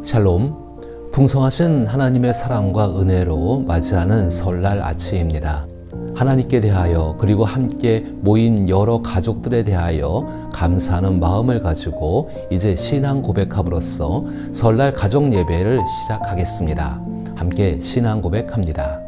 샬롬, 풍성하신 하나님의 사랑과 은혜로 맞이하는 설날 아침입니다. 하나님께 대하여 그리고 함께 모인 여러 가족들에 대하여 감사하는 마음을 가지고 이제 신앙 고백함으로써 설날 가족 예배를 시작하겠습니다. 함께 신앙 고백합니다.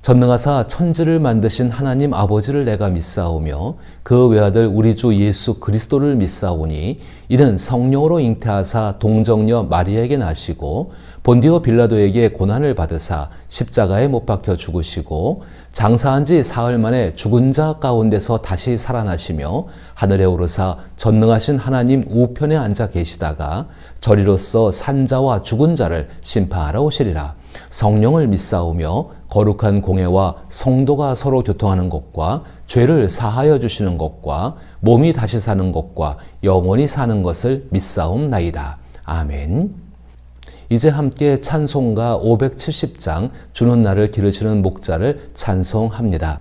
전능하사 천지를 만드신 하나님 아버지를 내가 믿사오며 그 외아들 우리 주 예수 그리스도를 믿사오니 이는 성령으로 잉태하사 동정녀 마리아에게 나시고 본디오 빌라도에게 고난을 받으사 십자가에 못 박혀 죽으시고 장사한 지 사흘 만에 죽은 자 가운데서 다시 살아나시며 하늘에 오르사 전능하신 하나님 우편에 앉아 계시다가 저리로서 산자와 죽은 자를 심판하러 오시리라. 성령을 믿사오며 거룩한 공회와 성도가 서로 교통하는 것과 죄를 사하여 주시는 것과 몸이 다시 사는 것과 영원히 사는 것을 믿사옵나이다. 아멘. 이제 함께 찬송가 570장 주는 날을 기르시는 목자를 찬송합니다.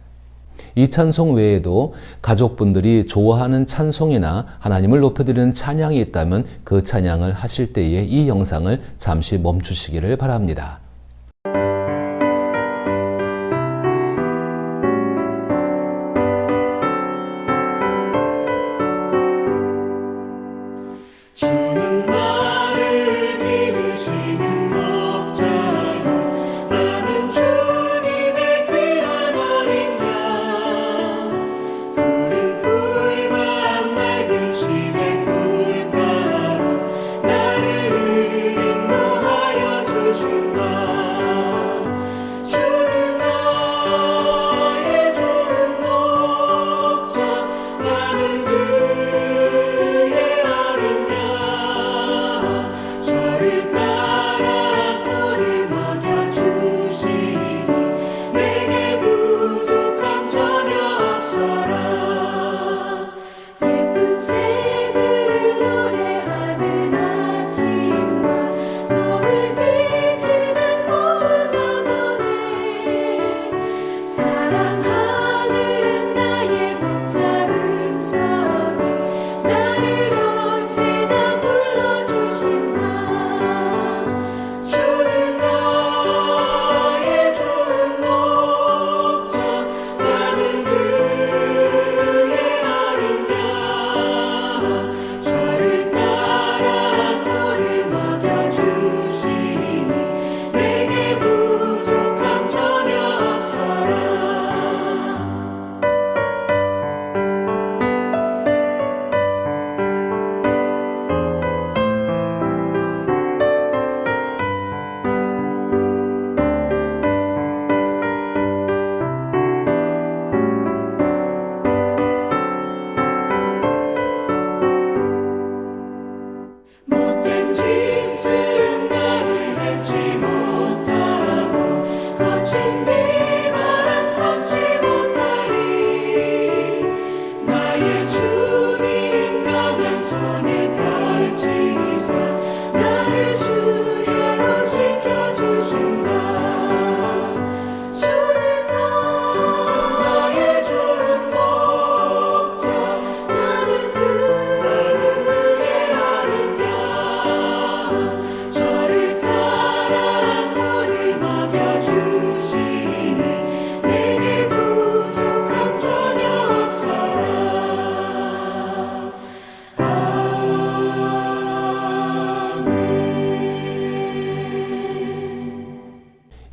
이 찬송 외에도 가족분들이 좋아하는 찬송이나 하나님을 높여드리는 찬양이 있다면 그 찬양을 하실 때에 이 영상을 잠시 멈추시기를 바랍니다.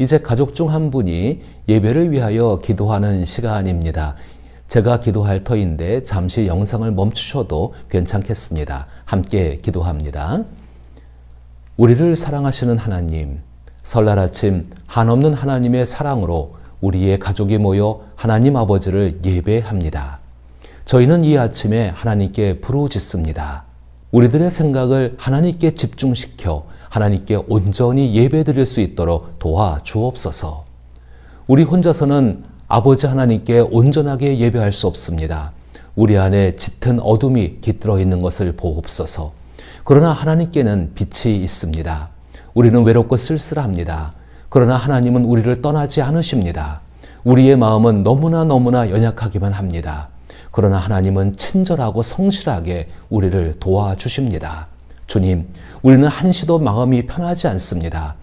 이제 가족 중 한 분이 예배를 위하여 기도하는 시간입니다. 제가 기도할 터인데 잠시 영상을 멈추셔도 괜찮겠습니다. 함께 기도합니다. 우리를 사랑하시는 하나님, 설날 아침 한없는 하나님의 사랑으로 우리의 가족이 모여 하나님 아버지를 예배합니다. 저희는 이 아침에 하나님께 부르짖습니다. 우리들의 생각을 하나님께 집중시켜 하나님께 온전히 예배드릴 수 있도록 도와주옵소서. 우리 혼자서는 아버지 하나님께 온전하게 예배할 수 없습니다. 우리 안에 짙은 어둠이 깃들어 있는 것을 보옵소서. 그러나 하나님께는 빛이 있습니다. 우리는 외롭고 쓸쓸합니다. 그러나 하나님은 우리를 떠나지 않으십니다. 우리의 마음은 너무나 연약하기만 합니다. 그러나 하나님은 친절하고 성실하게 우리를 도와주십니다. 주님, 우리는 한시도 마음이 편하지 않습니다.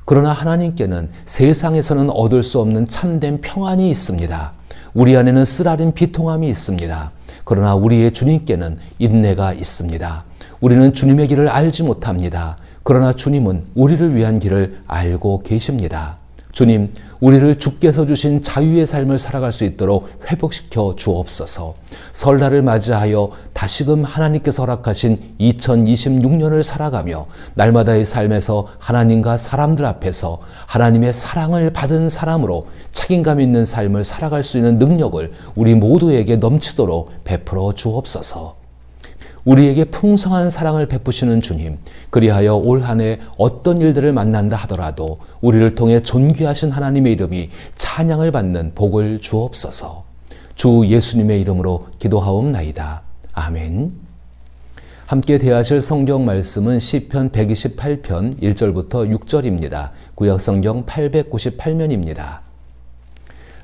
그러나 하나님께는 세상에서는 얻을 수 없는 참된 평안이 있습니다. 우리 안에는 쓰라린 비통함이 있습니다. 그러나 우리의 주님께는 인내가 있습니다. 우리는 주님의 길을 알지 못합니다. 그러나 주님은 우리를 위한 길을 알고 계십니다. 주님, 우리를 주께서 주신 자유의 삶을 살아갈 수 있도록 회복시켜 주옵소서. 설날을 맞이하여 다시금 하나님께서 허락하신 2026년을 살아가며 날마다의 삶에서 하나님과 사람들 앞에서 하나님의 사랑을 받은 사람으로 책임감 있는 삶을 살아갈 수 있는 능력을 우리 모두에게 넘치도록 베풀어 주옵소서. 우리에게 풍성한 사랑을 베푸시는 주님, 그리하여 올 한 해 어떤 일들을 만난다 하더라도 우리를 통해 존귀하신 하나님의 이름이 찬양을 받는 복을 주옵소서. 주 예수님의 이름으로 기도하옵나이다. 아멘. 함께 대하실 성경 말씀은 시편 128편 1절부터 6절입니다. 구약성경 898면입니다.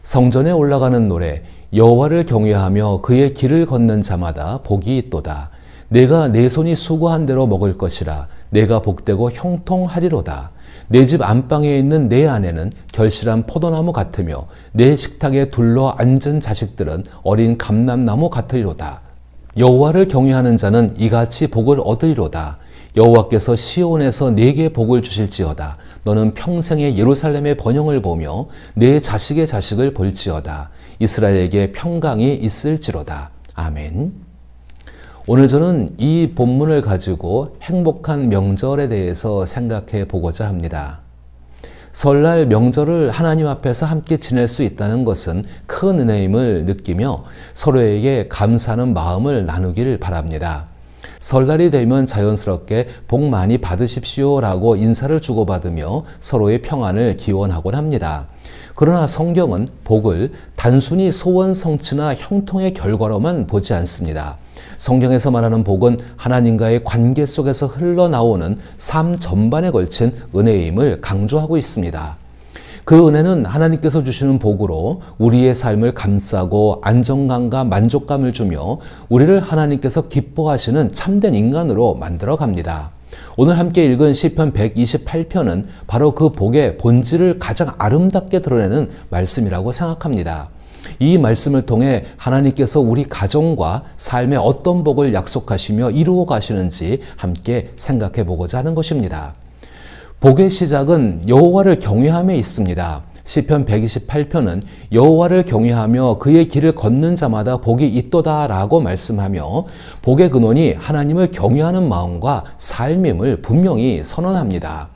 성전에 올라가는 노래, 여호와를 경외하며 그의 길을 걷는 자마다 복이 있도다. 내가 내 손이 수고한 대로 먹을 것이라. 내가 복되고 형통하리로다. 내 집 안방에 있는 내 아내는 결실한 포도나무 같으며 내 식탁에 둘러 앉은 자식들은 어린 감람나무 같으리로다. 여호와를 경외하는 자는 이같이 복을 얻으리로다. 여호와께서 시온에서 내게 복을 주실지어다. 너는 평생에 예루살렘의 번영을 보며 내 자식의 자식을 볼지어다. 이스라엘에게 평강이 있을지로다. 아멘. 오늘 저는 이 본문을 가지고 행복한 명절에 대해서 생각해 보고자 합니다. 설날 명절을 하나님 앞에서 함께 지낼 수 있다는 것은 큰 은혜임을 느끼며 서로에게 감사하는 마음을 나누길 바랍니다. 설날이 되면 자연스럽게 복 많이 받으십시오라고 인사를 주고받으며 서로의 평안을 기원하곤 합니다. 그러나 성경은 복을 단순히 소원 성취나 형통의 결과로만 보지 않습니다. 성경에서 말하는 복은 하나님과의 관계 속에서 흘러나오는 삶 전반에 걸친 은혜임을 강조하고 있습니다. 그 은혜는 하나님께서 주시는 복으로 우리의 삶을 감싸고 안정감과 만족감을 주며 우리를 하나님께서 기뻐하시는 참된 인간으로 만들어 갑니다. 오늘 함께 읽은 시편 128편은 바로 그 복의 본질을 가장 아름답게 드러내는 말씀이라고 생각합니다. 이 말씀을 통해 하나님께서 우리 가정과 삶에 어떤 복을 약속하시며 이루어 가시는지 함께 생각해 보고자 하는 것입니다. 복의 시작은 여호와를 경외함에 있습니다. 시편 128편은 여호와를 경외하며 그의 길을 걷는 자마다 복이 있도다라고 말씀하며 복의 근원이 하나님을 경외하는 마음과 삶임을 분명히 선언합니다.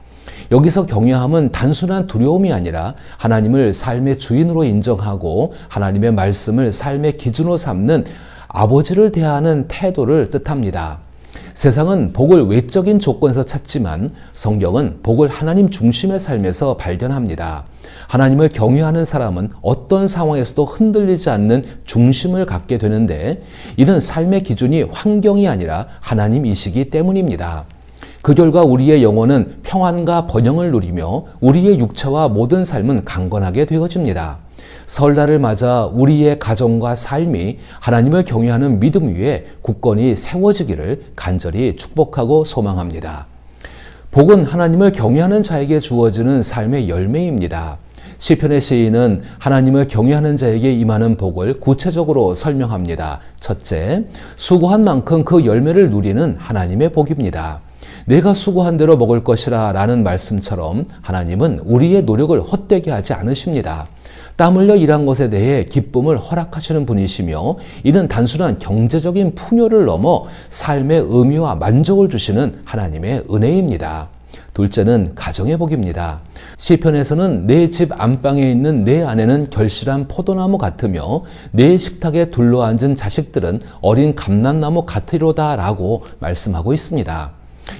여기서 경외함은 단순한 두려움이 아니라 하나님을 삶의 주인으로 인정하고 하나님의 말씀을 삶의 기준으로 삼는 아버지를 대하는 태도를 뜻합니다. 세상은 복을 외적인 조건에서 찾지만 성경은 복을 하나님 중심의 삶에서 발견합니다. 하나님을 경외하는 사람은 어떤 상황에서도 흔들리지 않는 중심을 갖게 되는데 이는 삶의 기준이 환경이 아니라 하나님이시기 때문입니다. 그 결과 우리의 영혼은 평안과 번영을 누리며 우리의 육체와 모든 삶은 강건하게 되어집니다. 설날을 맞아 우리의 가정과 삶이 하나님을 경외하는 믿음 위에 굳건히 세워지기를 간절히 축복하고 소망합니다. 복은 하나님을 경외하는 자에게 주어지는 삶의 열매입니다. 시편의 시인은 하나님을 경외하는 자에게 임하는 복을 구체적으로 설명합니다. 첫째, 수고한 만큼 그 열매를 누리는 하나님의 복입니다. 내가 수고한 대로 먹을 것이라 라는 말씀처럼 하나님은 우리의 노력을 헛되게 하지 않으십니다. 땀 흘려 일한 것에 대해 기쁨을 허락하시는 분이시며 이는 단순한 경제적인 풍요를 넘어 삶의 의미와 만족을 주시는 하나님의 은혜입니다. 둘째는 가정의 복입니다. 시편에서는 내 집 안방에 있는 내 아내는 결실한 포도나무 같으며 내 식탁에 둘러앉은 자식들은 어린 감람나무 같으리로다 라고 말씀하고 있습니다.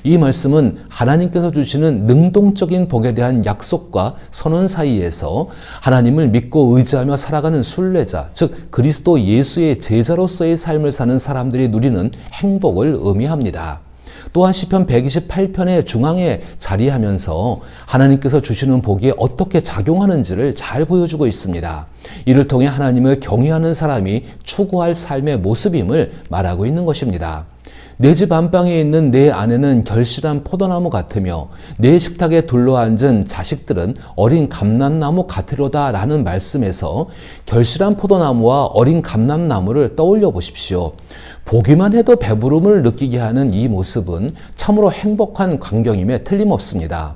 이 말씀은 하나님께서 주시는 능동적인 복에 대한 약속과 선언 사이에서 하나님을 믿고 의지하며 살아가는 순례자, 즉 그리스도 예수의 제자로서의 삶을 사는 사람들이 누리는 행복을 의미합니다. 또한 시편 128편의 중앙에 자리하면서 하나님께서 주시는 복이 어떻게 작용하는지를 잘 보여주고 있습니다. 이를 통해 하나님을 경외하는 사람이 추구할 삶의 모습임을 말하고 있는 것입니다. 내 집 안방에 있는 내 아내는 결실한 포도나무 같으며 내 식탁에 둘러앉은 자식들은 어린 감람나무 같으로다 라는 말씀에서 결실한 포도나무와 어린 감람나무를 떠올려 보십시오. 보기만 해도 배부름을 느끼게 하는 이 모습은 참으로 행복한 광경임에 틀림없습니다.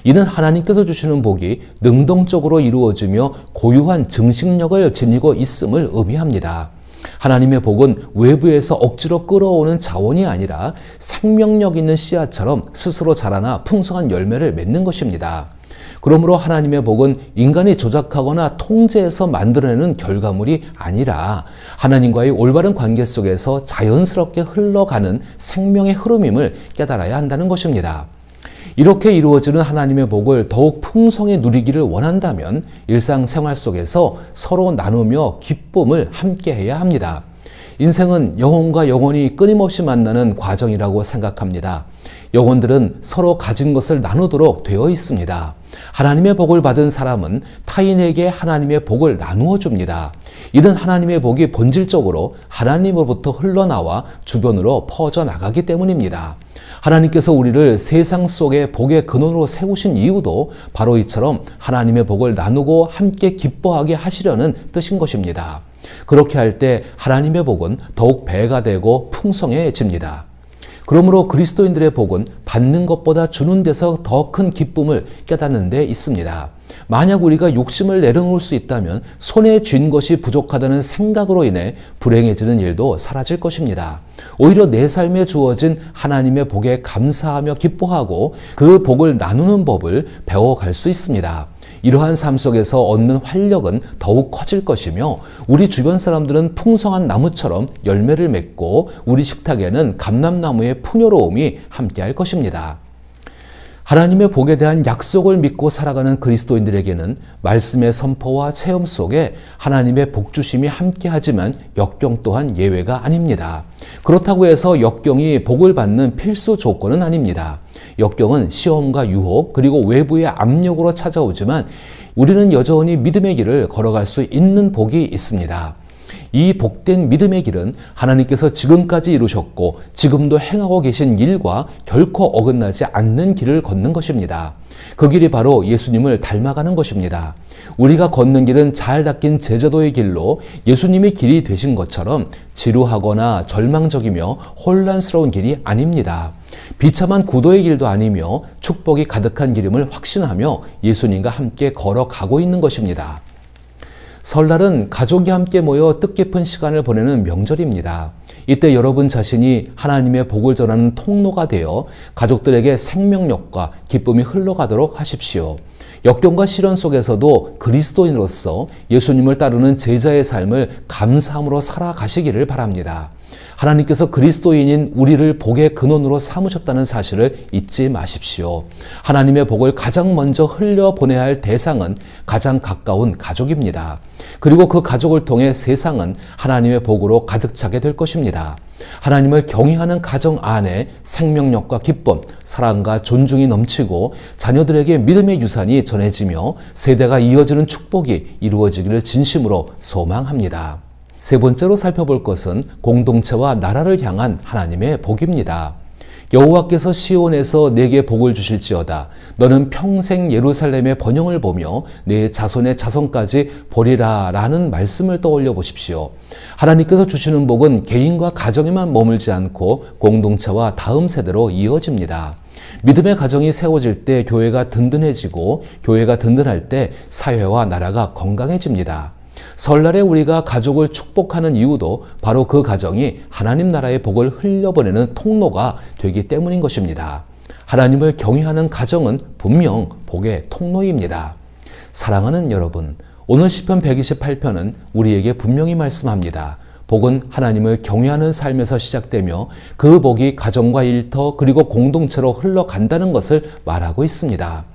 이는 하나님께서 주시는 복이 능동적으로 이루어지며 고유한 증식력을 지니고 있음을 의미합니다. 하나님의 복은 외부에서 억지로 끌어오는 자원이 아니라 생명력 있는 씨앗처럼 스스로 자라나 풍성한 열매를 맺는 것입니다. 그러므로 하나님의 복은 인간이 조작하거나 통제해서 만들어내는 결과물이 아니라 하나님과의 올바른 관계 속에서 자연스럽게 흘러가는 생명의 흐름임을 깨달아야 한다는 것입니다. 이렇게 이루어지는 하나님의 복을 더욱 풍성히 누리기를 원한다면 일상생활 속에서 서로 나누며 기쁨을 함께해야 합니다. 인생은 영혼과 영혼이 끊임없이 만나는 과정이라고 생각합니다. 영혼들은 서로 가진 것을 나누도록 되어 있습니다. 하나님의 복을 받은 사람은 타인에게 하나님의 복을 나누어 줍니다. 이는 하나님의 복이 본질적으로 하나님으로부터 흘러나와 주변으로 퍼져나가기 때문입니다. 하나님께서 우리를 세상 속에 복의 근원으로 세우신 이유도 바로 이처럼 하나님의 복을 나누고 함께 기뻐하게 하시려는 뜻인 것입니다. 그렇게 할 때 하나님의 복은 더욱 배가 되고 풍성해집니다. 그러므로 그리스도인들의 복은 받는 것보다 주는 데서 더 큰 기쁨을 깨닫는 데 있습니다. 만약 우리가 욕심을 내려놓을 수 있다면 손에 쥔 것이 부족하다는 생각으로 인해 불행해지는 일도 사라질 것입니다. 오히려 내 삶에 주어진 하나님의 복에 감사하며 기뻐하고 그 복을 나누는 법을 배워갈 수 있습니다. 이러한 삶 속에서 얻는 활력은 더욱 커질 것이며 우리 주변 사람들은 풍성한 나무처럼 열매를 맺고 우리 식탁에는 감람나무의 풍요로움이 함께할 것입니다. 하나님의 복에 대한 약속을 믿고 살아가는 그리스도인들에게는 말씀의 선포와 체험 속에 하나님의 복주심이 함께하지만 역경 또한 예외가 아닙니다. 그렇다고 해서 역경이 복을 받는 필수 조건은 아닙니다. 역경은 시험과 유혹 그리고 외부의 압력으로 찾아오지만 우리는 여전히 믿음의 길을 걸어갈 수 있는 복이 있습니다. 이 복된 믿음의 길은 하나님께서 지금까지 이루셨고 지금도 행하고 계신 일과 결코 어긋나지 않는 길을 걷는 것입니다. 그 길이 바로 예수님을 닮아가는 것입니다. 우리가 걷는 길은 잘 닦인 제자도의 길로 예수님의 길이 되신 것처럼 지루하거나 절망적이며 혼란스러운 길이 아닙니다. 비참한 구도의 길도 아니며 축복이 가득한 길임을 확신하며 예수님과 함께 걸어가고 있는 것입니다. 설날은 가족이 함께 모여 뜻깊은 시간을 보내는 명절입니다. 이때 여러분 자신이 하나님의 복을 전하는 통로가 되어 가족들에게 생명력과 기쁨이 흘러가도록 하십시오. 역경과 시련 속에서도 그리스도인으로서 예수님을 따르는 제자의 삶을 감사함으로 살아가시기를 바랍니다. 하나님께서 그리스도인인 우리를 복의 근원으로 삼으셨다는 사실을 잊지 마십시오. 하나님의 복을 가장 먼저 흘려보내야 할 대상은 가장 가까운 가족입니다. 그리고 그 가족을 통해 세상은 하나님의 복으로 가득 차게 될 것입니다. 하나님을 경외하는 가정 안에 생명력과 기쁨, 사랑과 존중이 넘치고 자녀들에게 믿음의 유산이 전해지며 세대가 이어지는 축복이 이루어지기를 진심으로 소망합니다. 세 번째로 살펴볼 것은 공동체와 나라를 향한 하나님의 복입니다. 여호와께서 시온에서 내게 복을 주실지어다. 너는 평생 예루살렘의 번영을 보며 내 자손의 자손까지 보리라 라는 말씀을 떠올려 보십시오. 하나님께서 주시는 복은 개인과 가정에만 머물지 않고 공동체와 다음 세대로 이어집니다. 믿음의 가정이 세워질 때 교회가 든든해지고 교회가 든든할 때 사회와 나라가 건강해집니다. 설날에 우리가 가족을 축복하는 이유도 바로 그 가정이 하나님 나라의 복을 흘려보내는 통로가 되기 때문인 것입니다. 하나님을 경외하는 가정은 분명 복의 통로입니다. 사랑하는 여러분, 오늘 시편 128편은 우리에게 분명히 말씀합니다. 복은 하나님을 경외하는 삶에서 시작되며 그 복이 가정과 일터 그리고 공동체로 흘러간다는 것을 말하고 있습니다.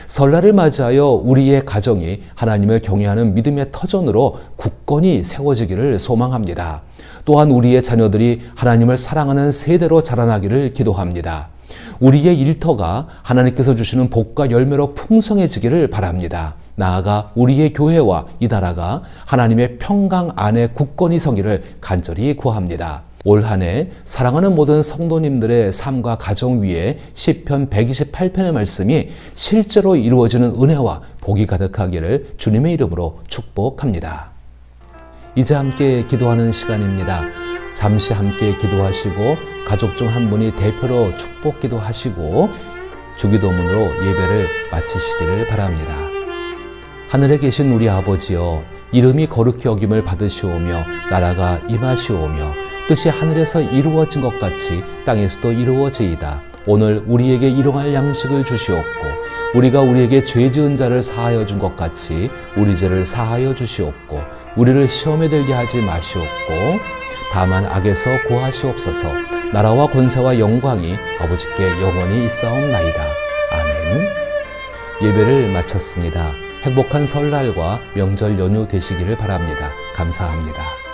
설날을 맞이하여 우리의 가정이 하나님을 경외하는 믿음의 터전으로 굳건히 세워지기를 소망합니다. 또한 우리의 자녀들이 하나님을 사랑하는 세대로 자라나기를 기도합니다. 우리의 일터가 하나님께서 주시는 복과 열매로 풍성해지기를 바랍니다. 나아가 우리의 교회와 이 나라가 하나님의 평강 안에 굳건히 서기를 간절히 구합니다. 올 한 해 사랑하는 모든 성도님들의 삶과 가정 위에 시편 128편의 말씀이 실제로 이루어지는 은혜와 복이 가득하기를 주님의 이름으로 축복합니다. 이제 함께 기도하는 시간입니다. 잠시 함께 기도하시고 가족 중 한 분이 대표로 축복 기도하시고 주기도문으로 예배를 마치시기를 바랍니다. 하늘에 계신 우리 아버지여, 이름이 거룩히 여김을 받으시오며 나라가 임하시오며 뜻이 하늘에서 이루어진 것 같이 땅에서도 이루어지이다. 오늘 우리에게 일용할 양식을 주시옵고 우리가 우리에게 죄 지은 자를 사하여 준 것 같이 우리 죄를 사하여 주시옵고 우리를 시험에 들게 하지 마시옵고 다만 악에서 구하시옵소서. 나라와 권세와 영광이 아버지께 영원히 있사옵나이다. 아멘. 예배를 마쳤습니다. 행복한 설날과 명절 연휴 되시기를 바랍니다. 감사합니다.